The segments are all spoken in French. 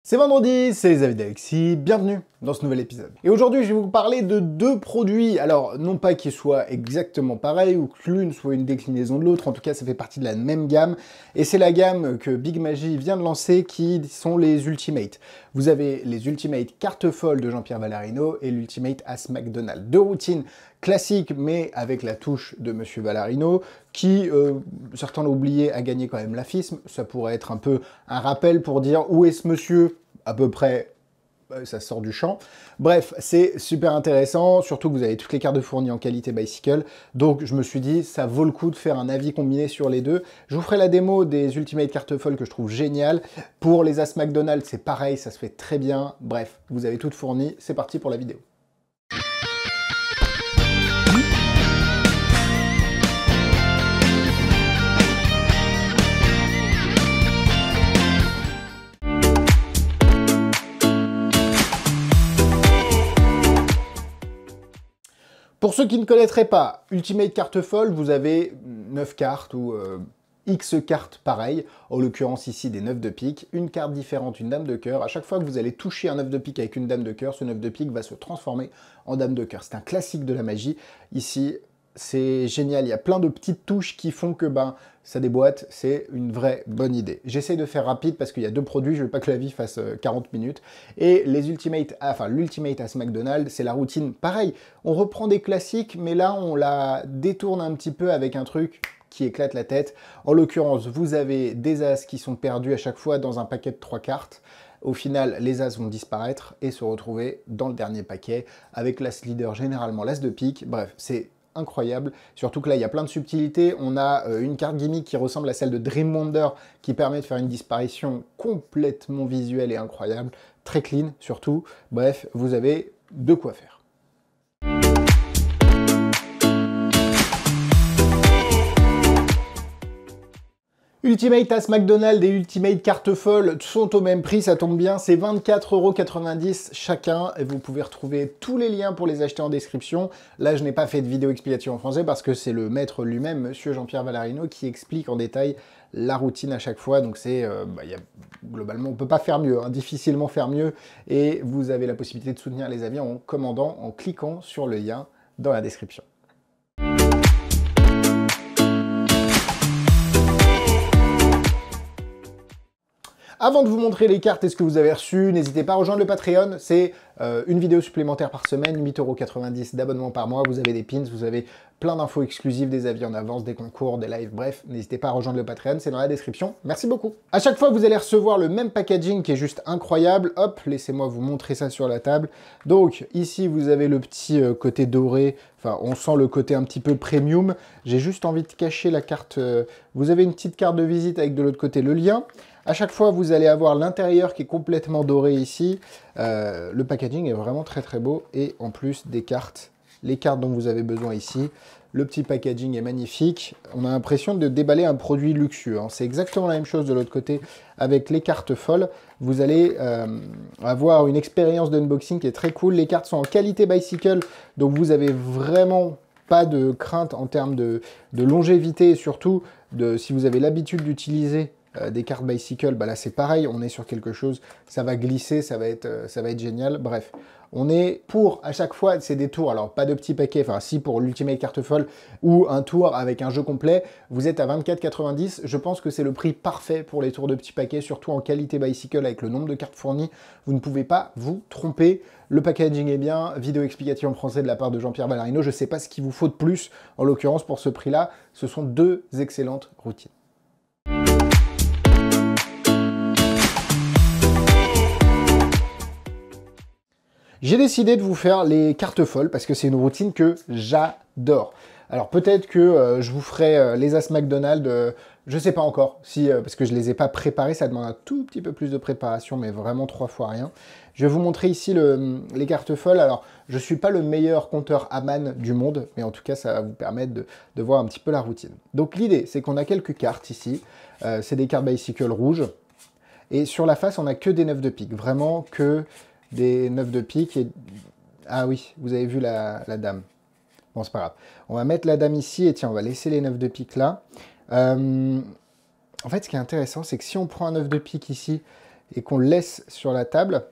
C'est vendredi, c'est les avis d'Alexis, bienvenue dans ce nouvel épisode. Et aujourd'hui, je vais vous parler de deux produits, alors non pas qu'ils soient exactement pareils ou que l'une soit une déclinaison de l'autre, en tout cas ça fait partie de la même gamme, et c'est la gamme que Big Magie vient de lancer qui sont les Ultimate. Vous avez les Ultimate Carte Folle de Jean-Pierre Vallarino et l'Ultimate As McDonald. Deux routines classiques mais avec la touche de Monsieur Vallarino qui, certains l'ont oublié, a gagné quand même la FISM. Ça pourrait être un peu un rappel pour dire où est ce monsieur, à peu près. Ça sort du champ. Bref, c'est super intéressant, surtout que vous avez toutes les cartes de fournie en qualité bicycle, donc je me suis dit, ça vaut le coup de faire un avis combiné sur les deux. Je vous ferai la démo des Ultimate Carte Folle que je trouve génial. Pour les As McDonald, c'est pareil, ça se fait très bien. Bref, vous avez tout fourni, c'est parti pour la vidéo. Pour ceux qui ne connaîtraient pas, Ultimate Carte Folle, vous avez 9 cartes ou X cartes pareilles, en l'occurrence ici des 9 de pique, une carte différente, une dame de cœur. À chaque fois que vous allez toucher un 9 de pique avec une dame de cœur, ce 9 de pique va se transformer en dame de cœur. C'est un classique de la magie. Ici, c'est génial, il y a plein de petites touches qui font que ça déboîte, c'est une vraie bonne idée. J'essaie de faire rapide parce qu'il y a deux produits, je veux pas que la vie fasse 40 minutes. Et les Ultimate, l'Ultimate As McDonald, c'est la routine pareil. On reprend des classiques, mais là on la détourne un petit peu avec un truc qui éclate la tête. En l'occurrence, vous avez des As qui sont perdus à chaque fois dans un paquet de 3 cartes. Au final, les As vont disparaître et se retrouver dans le dernier paquet avec l'As leader, généralement l'As de pique. Bref, c'est incroyable, surtout que là il y a plein de subtilités. On a une carte gimmick qui ressemble à celle de Dream Wonder qui permet de faire une disparition complètement visuelle et incroyable, très clean surtout. Bref, vous avez de quoi faire. Ultimate As McDonald et Ultimate Carte Folle sont au même prix, ça tombe bien, c'est 24,90 € chacun, et vous pouvez retrouver tous les liens pour les acheter en description. Là, je n'ai pas fait de vidéo explicative en français parce que c'est le maître lui-même, monsieur Jean-Pierre Vallarino, qui explique en détail la routine à chaque fois, donc c'est, globalement, on peut pas faire mieux, hein, difficilement faire mieux, et vous avez la possibilité de soutenir les avis en commandant, en cliquant sur le lien dans la description. Avant de vous montrer les cartes et ce que vous avez reçu, n'hésitez pas à rejoindre le Patreon. C'est une vidéo supplémentaire par semaine, 8,90 € d'abonnement par mois. Vous avez des pins, vous avez plein d'infos exclusives, des avis en avance, des concours, des lives, bref, n'hésitez pas à rejoindre le Patreon, c'est dans la description. Merci beaucoup. À chaque fois, vous allez recevoir le même packaging qui est juste incroyable. Hop, laissez-moi vous montrer ça sur la table. Donc, ici, vous avez le petit côté doré. Enfin, on sent le côté un petit peu premium. J'ai juste envie de cacher la carte. Vous avez une petite carte de visite avec de l'autre côté le lien. À chaque fois, vous allez avoir l'intérieur qui est complètement doré ici. Le packaging est vraiment très très beau. Et en plus, des cartes, les cartes dont vous avez besoin ici. Le petit packaging est magnifique. On a l'impression de déballer un produit luxueux, hein. C'est exactement la même chose de l'autre côté avec les cartes folles. Vous allez avoir une expérience d'unboxing qui est très cool. Les cartes sont en qualité bicycle, donc vous avez vraiment pas de crainte en termes de longévité et surtout si vous avez l'habitude d'utiliser des cartes bicycle, là c'est pareil, on est sur quelque chose, ça va glisser, ça va être génial. Bref, on est pour à chaque fois, c'est des tours, alors pas de petits paquets, enfin si pour l'Ultimate Carte Folle ou un tour avec un jeu complet, vous êtes à 24,90 €. Je pense que c'est le prix parfait pour les tours de petits paquets, surtout en qualité bicycle avec le nombre de cartes fournies. Vous ne pouvez pas vous tromper. Le packaging est bien, vidéo explicative en français de la part de Jean-Pierre Vallarino. Je ne sais pas ce qu'il vous faut de plus, en l'occurrence pour ce prix-là. Ce sont deux excellentes routines. J'ai décidé de vous faire les cartes folles parce que c'est une routine que j'adore. Alors peut-être que je vous ferai les As McDonald, je sais pas encore, parce que je les ai pas préparés, ça demande un tout petit peu plus de préparation, mais vraiment 3 fois rien. Je vais vous montrer ici les cartes folles. Alors je suis pas le meilleur compteur Aman du monde, mais en tout cas ça va vous permettre de voir un petit peu la routine. Donc l'idée c'est qu'on a quelques cartes ici, c'est des cartes bicycle rouges, et sur la face on a que des 9 de pique, vraiment que des 9 de pique. Et... ah oui, vous avez vu la dame. Bon, c'est pas grave. On va mettre la dame ici, et tiens, on va laisser les 9 de pique là. En fait, ce qui est intéressant, c'est que si on prend un 9 de pique ici, et qu'on le laisse sur la table,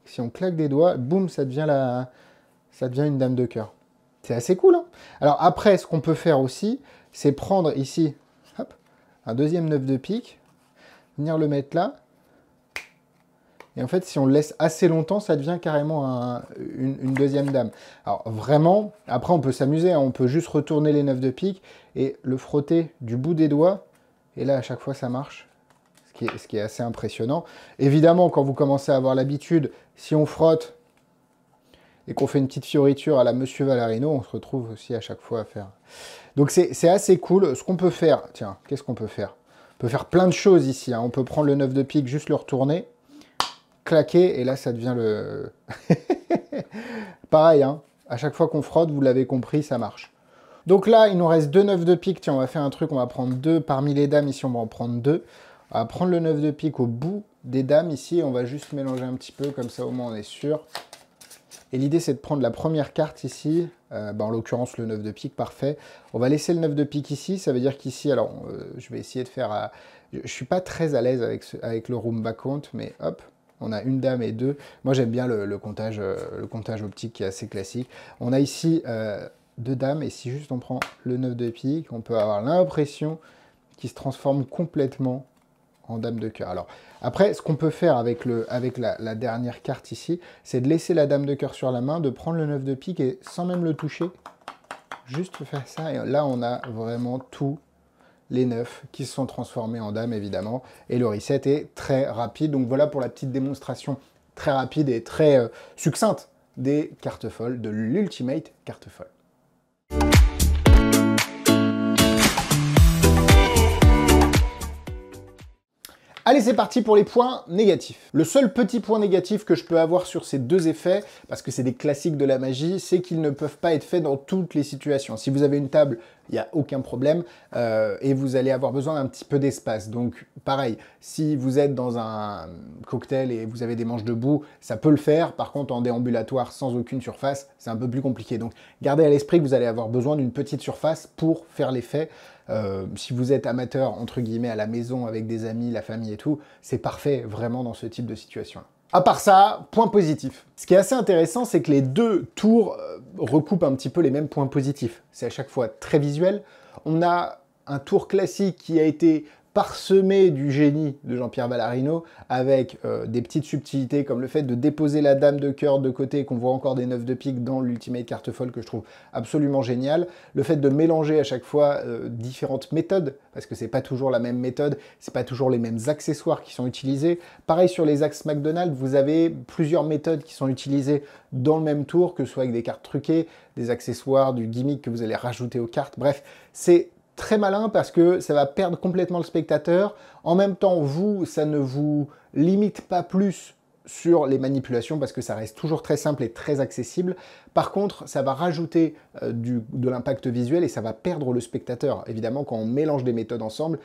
si on claque des doigts, boum, ça devient une dame de cœur. C'est assez cool, hein? Alors après, ce qu'on peut faire aussi, c'est prendre ici, hop, un deuxième 9 de pique, venir le mettre là, et en fait, si on le laisse assez longtemps, ça devient carrément une deuxième dame. Alors vraiment, après on peut s'amuser, hein, on peut juste retourner les 9 de pique et le frotter du bout des doigts, et là à chaque fois ça marche, ce qui est assez impressionnant. Évidemment, quand vous commencez à avoir l'habitude, si on frotte et qu'on fait une petite fioriture à la Monsieur Valarino, on se retrouve aussi à chaque fois à faire. Donc c'est assez cool. Ce qu'on peut faire, tiens, qu'est-ce qu'on peut faire? On peut faire plein de choses ici, hein. On peut prendre le 9 de pique, juste le retourner, claquer, et là ça devient le... Pareil, hein, à chaque fois qu'on frotte, vous l'avez compris, ça marche. Donc là, il nous reste 2 9 de pique. Tiens, on va faire un truc, on va prendre 2 parmi les dames, ici on va en prendre 2. On va prendre le 9 de pique au bout des dames ici, et on va juste mélanger un petit peu, comme ça au moins on est sûr. Et l'idée, c'est de prendre la première carte ici, en l'occurrence le 9 de pique, parfait. On va laisser le 9 de pique ici, ça veut dire qu'ici, alors je vais essayer de faire... je suis pas très à l'aise avec le Roomba Count, mais hop, on a une dame et 2. Moi, j'aime bien le comptage optique qui est assez classique. On a ici 2 dames, et si juste on prend le 9 de pique, on peut avoir l'impression qu'il se transforme complètement en dame de cœur. Alors, après, ce qu'on peut faire avec la dernière carte ici, c'est de laisser la dame de cœur sur la main, de prendre le 9 de pique et sans même le toucher, juste faire ça. Et là, on a vraiment tous les 9 qui se sont transformés en dame, évidemment. Et le reset est très rapide. Donc voilà pour la petite démonstration très rapide et très succincte des cartes folles, de l'Ultimate carte folle. Allez, c'est parti pour les points négatifs. Le seul petit point négatif que je peux avoir sur ces deux effets, parce que c'est des classiques de la magie, c'est qu'ils ne peuvent pas être faits dans toutes les situations. Si vous avez une table, il n'y a aucun problème, et vous allez avoir besoin d'un petit peu d'espace. Donc, pareil, si vous êtes dans un cocktail et vous avez des manches debout, ça peut le faire. Par contre, en déambulatoire, sans aucune surface, c'est un peu plus compliqué. Donc, gardez à l'esprit que vous allez avoir besoin d'une petite surface pour faire l'effet. Si vous êtes amateur, entre guillemets, à la maison avec des amis, la famille et tout, c'est parfait vraiment dans ce type de situation-là. À part ça, point positif. Ce qui est assez intéressant, c'est que les deux tours recoupent un petit peu les mêmes points positifs. C'est à chaque fois très visuel. On a un tour classique qui a été parsemé du génie de Jean-Pierre Valarino, avec des petites subtilités comme le fait de déposer la dame de cœur de côté et qu'on voit encore des 9 de pique dans l'Ultimate carte folle que je trouve absolument génial. Le fait de mélanger à chaque fois différentes méthodes, parce que c'est pas toujours la même méthode, c'est pas toujours les mêmes accessoires qui sont utilisés. Pareil sur les axes McDonald's, vous avez plusieurs méthodes qui sont utilisées dans le même tour, que ce soit avec des cartes truquées, des accessoires, du gimmick que vous allez rajouter aux cartes. Bref, c'est très malin parce que ça va perdre complètement le spectateur. En même temps, vous, ça ne vous limite pas plus sur les manipulations parce que ça reste toujours très simple et très accessible. Par contre, ça va rajouter de l'impact visuel et ça va perdre le spectateur. Évidemment, quand on mélange des méthodes ensemble,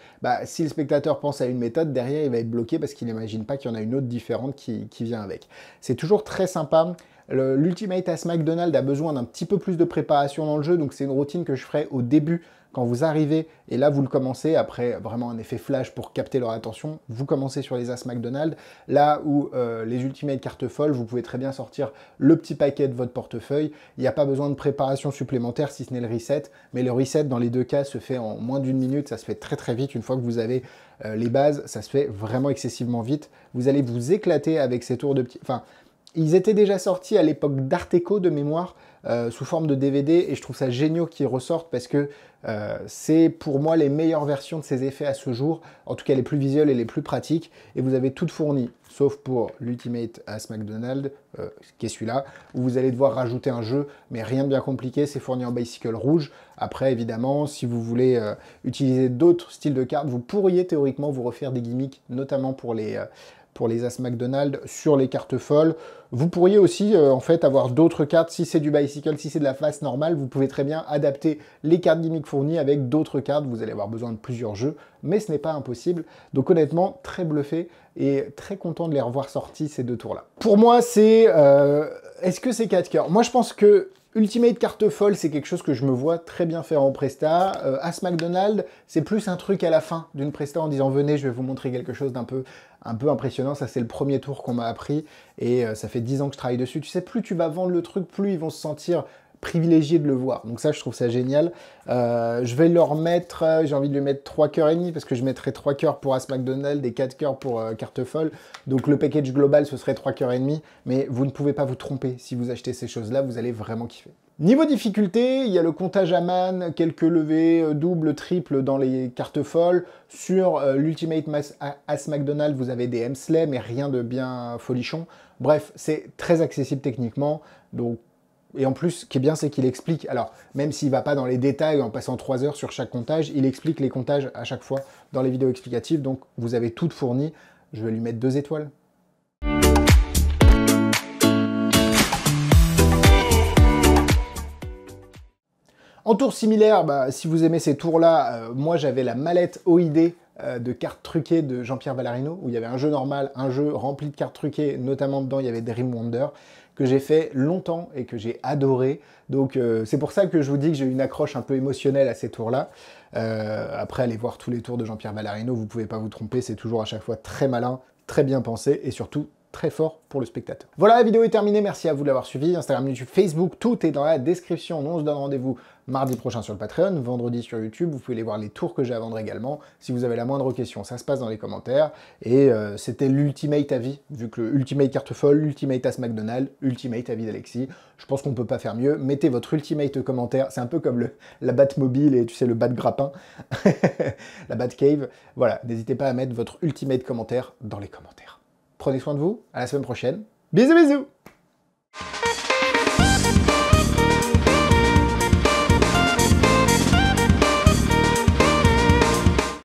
si le spectateur pense à une méthode, derrière, il va être bloqué parce qu'il n'imagine pas qu'il y en a une autre différente qui vient avec. C'est toujours très sympa. L'Ultimate As McDonald's a besoin d'un petit peu plus de préparation dans le jeu, donc c'est une routine que je ferai au début quand vous arrivez, et là vous le commencez, après vraiment un effet flash pour capter leur attention, vous commencez sur les As McDonald's, là où les Ultimate cartes folles, vous pouvez très bien sortir le petit paquet de votre portefeuille, il n'y a pas besoin de préparation supplémentaire si ce n'est le reset, mais le reset dans les deux cas se fait en moins d'une minute, ça se fait très très vite, une fois que vous avez les bases, ça se fait vraiment excessivement vite, vous allez vous éclater avec ces tours de petits... Enfin, ils étaient déjà sortis à l'époque d'Arteco de mémoire, sous forme de DVD, et je trouve ça génial qu'ils ressortent parce que c'est pour moi les meilleures versions de ces effets à ce jour, en tout cas les plus visuelles et les plus pratiques, et vous avez toutes fournies, sauf pour l'Ultimate As McDonald's, qui est celui-là, où vous allez devoir rajouter un jeu, mais rien de bien compliqué, c'est fourni en bicycle rouge. Après, évidemment, si vous voulez utiliser d'autres styles de cartes, vous pourriez théoriquement vous refaire des gimmicks, notamment pour les As McDonald's sur les cartes folles. Vous pourriez aussi en fait avoir d'autres cartes, si c'est du bicycle, si c'est de la face normale, vous pouvez très bien adapter les cartes gimmicks fournies avec d'autres cartes, vous allez avoir besoin de plusieurs jeux, mais ce n'est pas impossible. Donc honnêtement, très bluffé et très content de les revoir sortis ces deux tours-là. Pour moi, c'est... est-ce que c'est 4 cœurs? Moi je pense que Ultimate carte folle, c'est quelque chose que je me vois très bien faire en presta. As McDonald, c'est plus un truc à la fin d'une presta en disant venez, je vais vous montrer quelque chose d'un peu impressionnant. Ça, c'est le premier tour qu'on m'a appris et ça fait 10 ans que je travaille dessus. Tu sais, plus tu vas vendre le truc, plus ils vont se sentir privilégiés de le voir. Donc ça, je trouve ça génial. Je vais leur mettre, j'ai envie de lui mettre 3 cœurs et demi parce que je mettrai 3 cœurs pour As McDonald et 4 cœurs pour carte folle. Donc le package global, ce serait 3 cœurs et demi. Mais vous ne pouvez pas vous tromper. Si vous achetez ces choses-là, vous allez vraiment kiffer. Niveau difficulté, il y a le comptage à man, quelques levées double, triple dans les cartes folles. Sur l'Ultimate As McDonald, vous avez des Hemsley, mais rien de bien folichon. Bref, c'est très accessible techniquement. Donc, et en plus, ce qui est bien, c'est qu'il explique, alors, même s'il ne va pas dans les détails en passant 3 heures sur chaque comptage, il explique les comptages à chaque fois dans les vidéos explicatives, donc vous avez tout fourni. Je vais lui mettre 2 étoiles. En tour similaire, si vous aimez ces tours-là, moi j'avais la mallette OID de cartes truquées de Jean-Pierre Vallarino, où il y avait un jeu normal, un jeu rempli de cartes truquées, notamment dedans il y avait Dream Wonder, que j'ai fait longtemps et que j'ai adoré. Donc c'est pour ça que je vous dis que j'ai une accroche un peu émotionnelle à ces tours-là. Après, allez voir tous les tours de Jean-Pierre Vallarino, vous pouvez pas vous tromper, c'est toujours à chaque fois très malin, très bien pensé et surtout très fort pour le spectateur. Voilà, la vidéo est terminée, merci à vous de l'avoir suivi. Instagram, YouTube, Facebook, tout est dans la description. Nous, on se donne rendez-vous mardi prochain sur le Patreon, vendredi sur YouTube. Vous pouvez aller voir les tours que j'ai à vendre également. Si vous avez la moindre question, ça se passe dans les commentaires. Et c'était l'ultimate avis, vu que le ultimate carte folle, l'ultimate As McDonald, ultimate avis d'Alexis. Je pense qu'on peut pas faire mieux. Mettez votre ultimate commentaire. C'est un peu comme la Batmobile et tu sais, le Bat-grappin, la Bat-cave. Voilà, n'hésitez pas à mettre votre ultimate commentaire dans les commentaires. Prenez soin de vous, à la semaine prochaine. Bisous bisous!